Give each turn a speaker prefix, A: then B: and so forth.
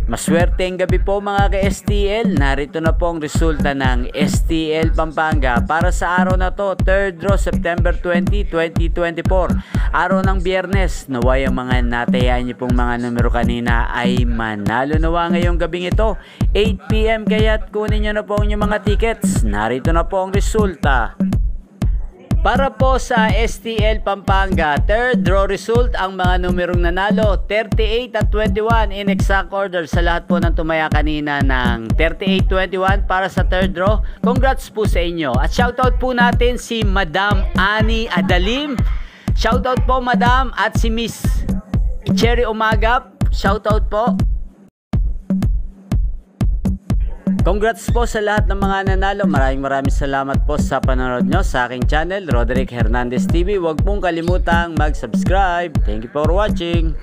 A: Maswerteng gabi po mga ka-STL. Narito na po ang resulta ng STL Pampanga para sa araw na to, 3rd draw September 20, 2024. Araw ng Biyernes. Naway ang mga natayaan niyo pong mga numero kanina ay manalo nawa ngayong gabing ito. 8 PM kaya't kunin niyo na po ang inyong mga tickets. Narito na po ang resulta. Para po sa STL Pampanga, 3rd draw result, ang mga numerong nanalo 38 at 21 in exact order sa lahat po ng tumaya kanina ng 38-21 para sa 3rd draw. Congrats po sa inyo. At shoutout po natin si Madam Ani Adalim. Shoutout po Madam, at si Miss Cherry Umagap. Shoutout po. Congrats po sa lahat ng mga nanalo. Maraming salamat po sa panonood nyo sa aking channel, Roderick Hernandez TV. Huwag pong kalimutang mag-subscribe. Thank you for watching.